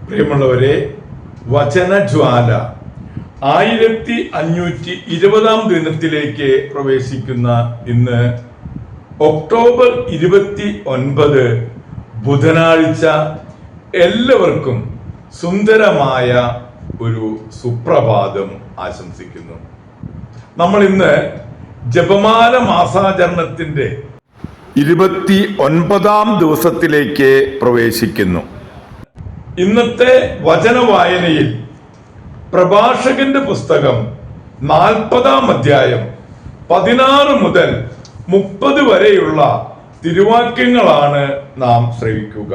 പ്രിയമുള്ളവരെ, വചനജ്വാല 1520 ദിനത്തിലേക്ക് പ്രവേശിക്കുന്ന ഇന്ന് ഒക്ടോബർ 29 ബുധനാഴ്ച എല്ലാവർക്കും സുന്ദരമായ ഒരു സുപ്രഭാതം ആശംസിക്കുന്നു. നമ്മൾ ഇന്ന് ജപമാല മാസാചരണത്തിന്റെ 29 ദിവസത്തിലേക്ക് പ്രവേശിക്കുന്നു. ഇന്നത്തെ വചനവായനയിൽ പ്രഭാഷകന്റെ പുസ്തകം 40 അധ്യായം 16 മുതൽ 30 വരെയുള്ള തിരുവാക്യങ്ങളാണ് നാം ശ്രവിക്കുക.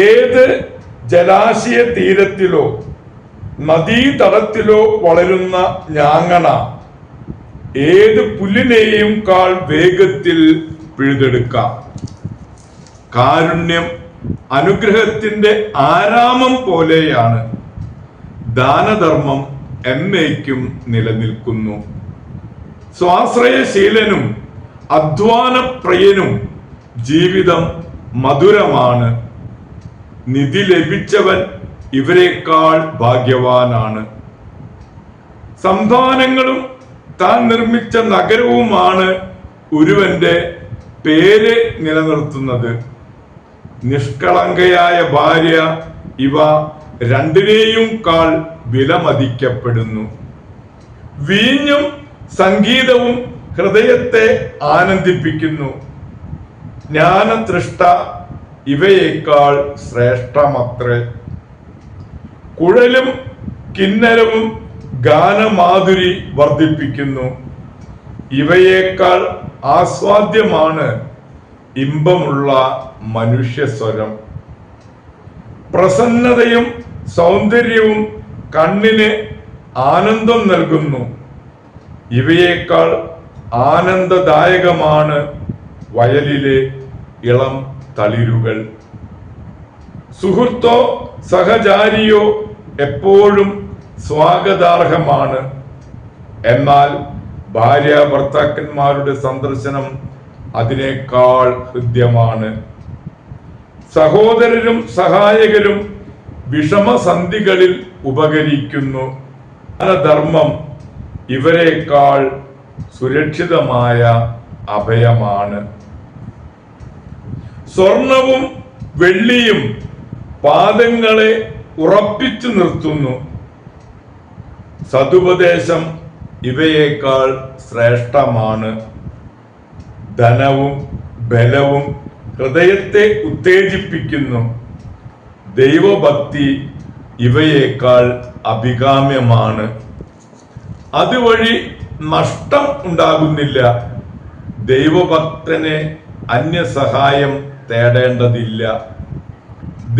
ഏത് ജലാശയ തീരത്തിലോ നദീതടത്തിലോ വളരുന്ന ഞാങ്ങണ ഏത് പുല്ലിനെയും കാൾ വേഗത്തിൽ പിഴുതെടുക്കാം. കാരുണ്യം അനുഗ്രഹത്തിന്റെ ആരാമം പോലെയാണ്. ദാനധർമ്മം എന്നേക്കും നിലനിൽക്കുന്നു. സ്വാശ്രയശീലനും അധ്വാനപ്രിയനും ജീവിതം മധുരമാണ്. നിധി ലഭിച്ചവൻ ഇവരെക്കാൾ ഭാഗ്യവാനാണ്. സംസ്ഥാനങ്ങളും താൻ നിർമ്മിച്ച നഗരവുമാണ് ഒരുവന്റെ പേര് നിലനിർത്തുന്നത്. നിഷ്കളങ്കയായ ഭാര്യ ഇവ രണ്ടിനെയും കാൾ വിലമതിക്കപ്പെടുന്നു. വീഞ്ഞും സംഗീതവും ഹൃദയത്തെ ആനന്ദിപ്പിക്കുന്നു. ജ്ഞാനതൃഷ്ട ഇവയേക്കാൾ ശ്രേഷ്ഠമത്രേ. കുഴലും കിന്നരവും ഗാനമാധുരി വർദ്ധിപ്പിക്കുന്നു. ഇവയേക്കാൾ ആസ്വാദ്യമാണ് ഇമ്പമുള്ള മനുഷ്യസ്വരം. പ്രസന്നതയും സൗന്ദര്യവും കണ്ണിന് ആനന്ദം നൽകുന്നു. ഇവയേക്കാൾ ആനന്ദദായകമാണ് വയലിലെ ഇളം തളിരുകൾ. സുഹൃത്തോ സഹചാരിയോ എപ്പോഴും സ്വാഗതാർഹമാണ്. എന്നാൽ ഭാര്യ ഭർത്താക്കന്മാരുടെ സന്ദർശനം അതിനേക്കാൾ ഹൃദ്യമാണ്. സഹോദരരും സഹായകരും വിഷമസന്ധികളിൽ ഉപകരിക്കുന്നു. ധർമ്മം ഇവരെക്കാൾ സുരക്ഷിതമായ അഭയമാണ്. സ്വർണവും വെള്ളിയും പാദങ്ങളെ ഉറപ്പിച്ചു നിർത്തുന്നു. സതുപദേശം ഇവയേക്കാൾ ശ്രേഷ്ഠമാണ്. ധനവും ബലവും ഹൃദയത്തെ ഉത്തേജിപ്പിക്കുന്നു. ദൈവഭക്തി ഇവയേക്കാൾ അഭികാമ്യമാണ്. അതുവഴി നഷ്ടം ഉണ്ടാകുന്നില്ല. ദൈവഭക്തനെ അന്യസഹായം തേടേണ്ടതില്ല.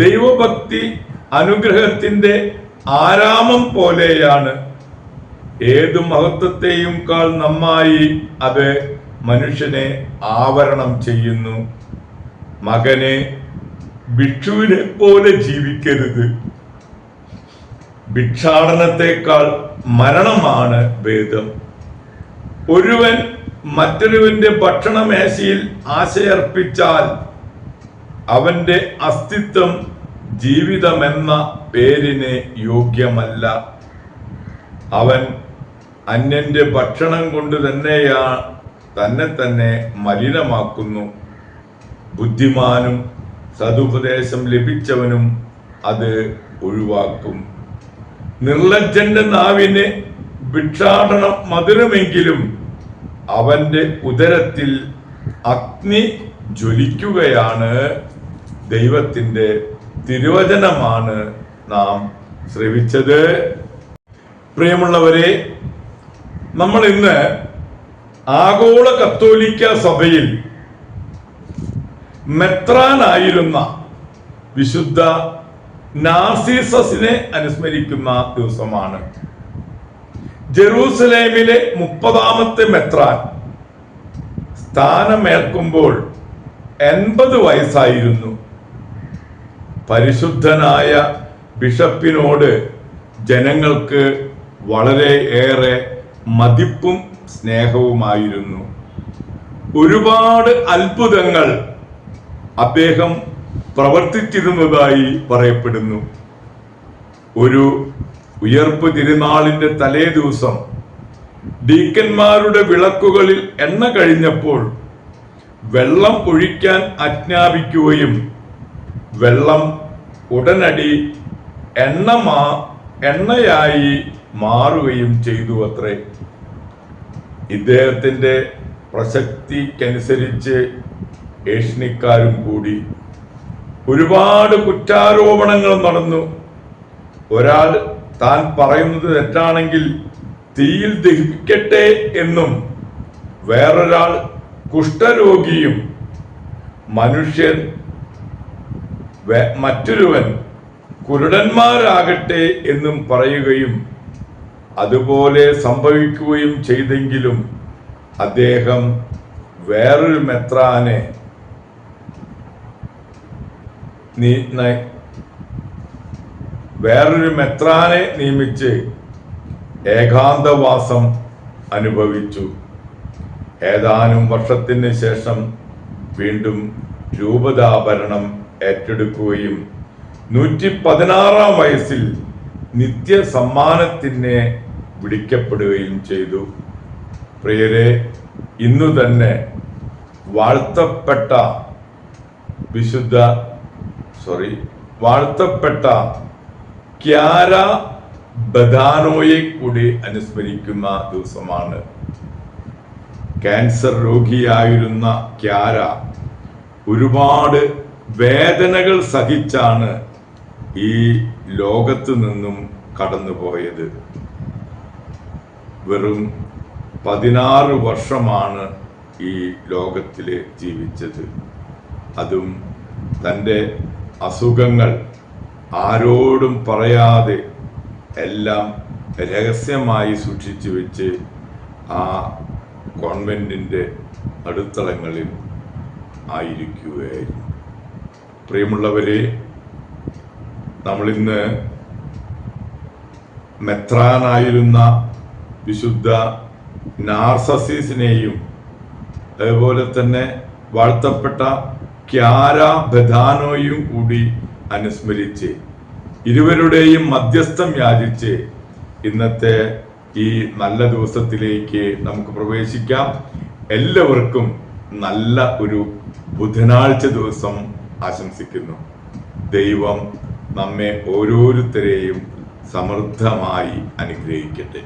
ദൈവഭക്തി അനുഗ്രഹത്തിന്റെ ആരാമം പോലെയാണ്. ഏതു മഹത്വത്തെയും കാൾ നന്നായി അത് മനുഷ്യനെ ആവരണം ചെയ്യുന്നു. മകനെ, ഭിക്ഷുവിനെ പോലെ ജീവിക്കരുത്. ഭിക്ഷാടനത്തെക്കാൾ മരണമാണ് ഭേദം. ഒരുവൻ മറ്റൊരുവന്റെ ഭക്ഷണമേശയിൽ ആശയർപ്പിച്ചാൽ അവന്റെ അസ്തിത്വം ജീവിതമെന്ന പേരിന് യോഗ്യമല്ല. അവൻ അന്യന്റെ ഭക്ഷണം കൊണ്ട് തന്നെ മലിനമാക്കുന്നു. ബുദ്ധിമാനും സതുപദേശം ലഭിച്ചവനും അത് ഒഴിവാക്കും. നിർലജ്ജന്റെ നാവിന് ഭിക്ഷാടനം മധുരമെങ്കിലും അവന്റെ ഉദരത്തിൽ അഗ്നി ജ്വലിക്കുകയാണ്. ദൈവത്തിന്റെ തിരുവചനമാണ് നാം ശ്രവിച്ചത്. പ്രിയമുള്ളവരെ, നമ്മൾ ഇന്ന് ആഗോള കത്തോലിക്ക സഭയിൽ മെത്രാനായിരുന്ന വിശുദ്ധ നാർസിസസിനെ അനുസ്മരിക്കുന്ന ദിവസമാണ്. ജെറൂസലേമിലെ 30ാമത്തെ മെത്രാൻ സ്ഥാനമേൽക്കുമ്പോൾ 80 വയസ്സായിരുന്നു. പരിശുദ്ധനായ ബിഷപ്പിനോട് ജനങ്ങൾക്ക് വളരെയേറെ മതിപ്പും സ്നേഹവുമായിരുന്നു. ഒരുപാട് അത്ഭുതങ്ങൾ അദ്ദേഹം പ്രവർത്തിച്ചിരുന്നതായി പറയപ്പെടുന്നു. ഒരു ഉയർപ്പ് തിരുനാളിന്റെ തലേ ദിവസം ഡീക്കന്മാരുടെ വിളക്കുകളിൽ എണ്ണ കഴിഞ്ഞപ്പോൾ വെള്ളം ഒഴിക്കാൻ ആജ്ഞാപിക്കുകയും വെള്ളം ഉടനടി എണ്ണയായി മാറുകയും ചെയ്തു അത്രേ. ഇദ്ദേഹത്തിന്റെ പ്രസക്തിക്കനുസരിച്ച് ഏഷ്യക്കാരും കൂടി ഒരുപാട് കുറ്റാരോപണങ്ങൾ നടന്നു. ഒരാൾ താൻ പറയുന്നത് തെറ്റാണെങ്കിൽ തീയിൽ ദഹിപ്പിക്കട്ടെ എന്നും, വേറൊരാൾ കുഷ്ഠരോഗിയും മറ്റൊരുവൻ കുരുടന്മാരാകട്ടെ എന്നും പറയുകയും അതുപോലെ സംഭവിക്കുകയും ചെയ്തെങ്കിലും അദ്ദേഹം വേറൊരു മെത്രാനെ നിയമിച്ച് ഏകാന്തവാസം അനുഭവിച്ചു. ഏതാനും വർഷത്തിന് ശേഷം വീണ്ടും രൂപതാഭരണം ഏറ്റെടുക്കുകയും 116 വയസ്സിൽ നിത്യസമ്മാനത്തിന് വിളിക്കപ്പെടുകയും ചെയ്തു. പ്രിയരെ, ഇന്നു തന്നെ വാഴ്ത്തപ്പെട്ട ക്യാര ബദാനോയെ കൂടി അനുസ്മരിക്കുന്ന ദിവസമാണ്. ക്യാൻസർ രോഗിയായിരുന്ന ക്യാര ഒരുപാട് വേദനകൾ സഹിച്ചാണ് ഈ ലോകത്ത് നിന്നും കടന്നുപോയത്. വെറും 16 വർഷമാണ് ഈ ലോകത്തില് ജീവിച്ചത്. അതും തൻ്റെ അസുഖങ്ങൾ ആരോടും പറയാതെ എല്ലാം രഹസ്യമായി സൂക്ഷിച്ചു വെച്ച് ആ കോൺവെന്റിന്റെ അടിത്തളങ്ങളിൽ ആയിരിക്കുകയായിരുന്നു. പ്രിയമുള്ളവരെ, നമ്മളിന്ന് മെത്രാനായിരുന്ന വിശുദ്ധ നാർസസീസിനെയും അതുപോലെ തന്നെ വാഴ്ത്തപ്പെട്ട ക്യാര ബദാനോയും കൂടി അനുസ്മരിച്ച് ഇരുവരുടെയും മധ്യസ്ഥം യാചിച്ച് ഇന്നത്തെ ഈ നല്ല ദിവസത്തിലേക്ക് നമുക്ക് പ്രവേശിക്കാം. എല്ലാവർക്കും നല്ല ഒരു ബുധനാഴ്ച ദിവസം ആശംസിക്കുന്നു. ദൈവം നമ്മെ ഓരോരുത്തരെയും സമൃദ്ധമായി അനുഗ്രഹിക്കട്ടെ.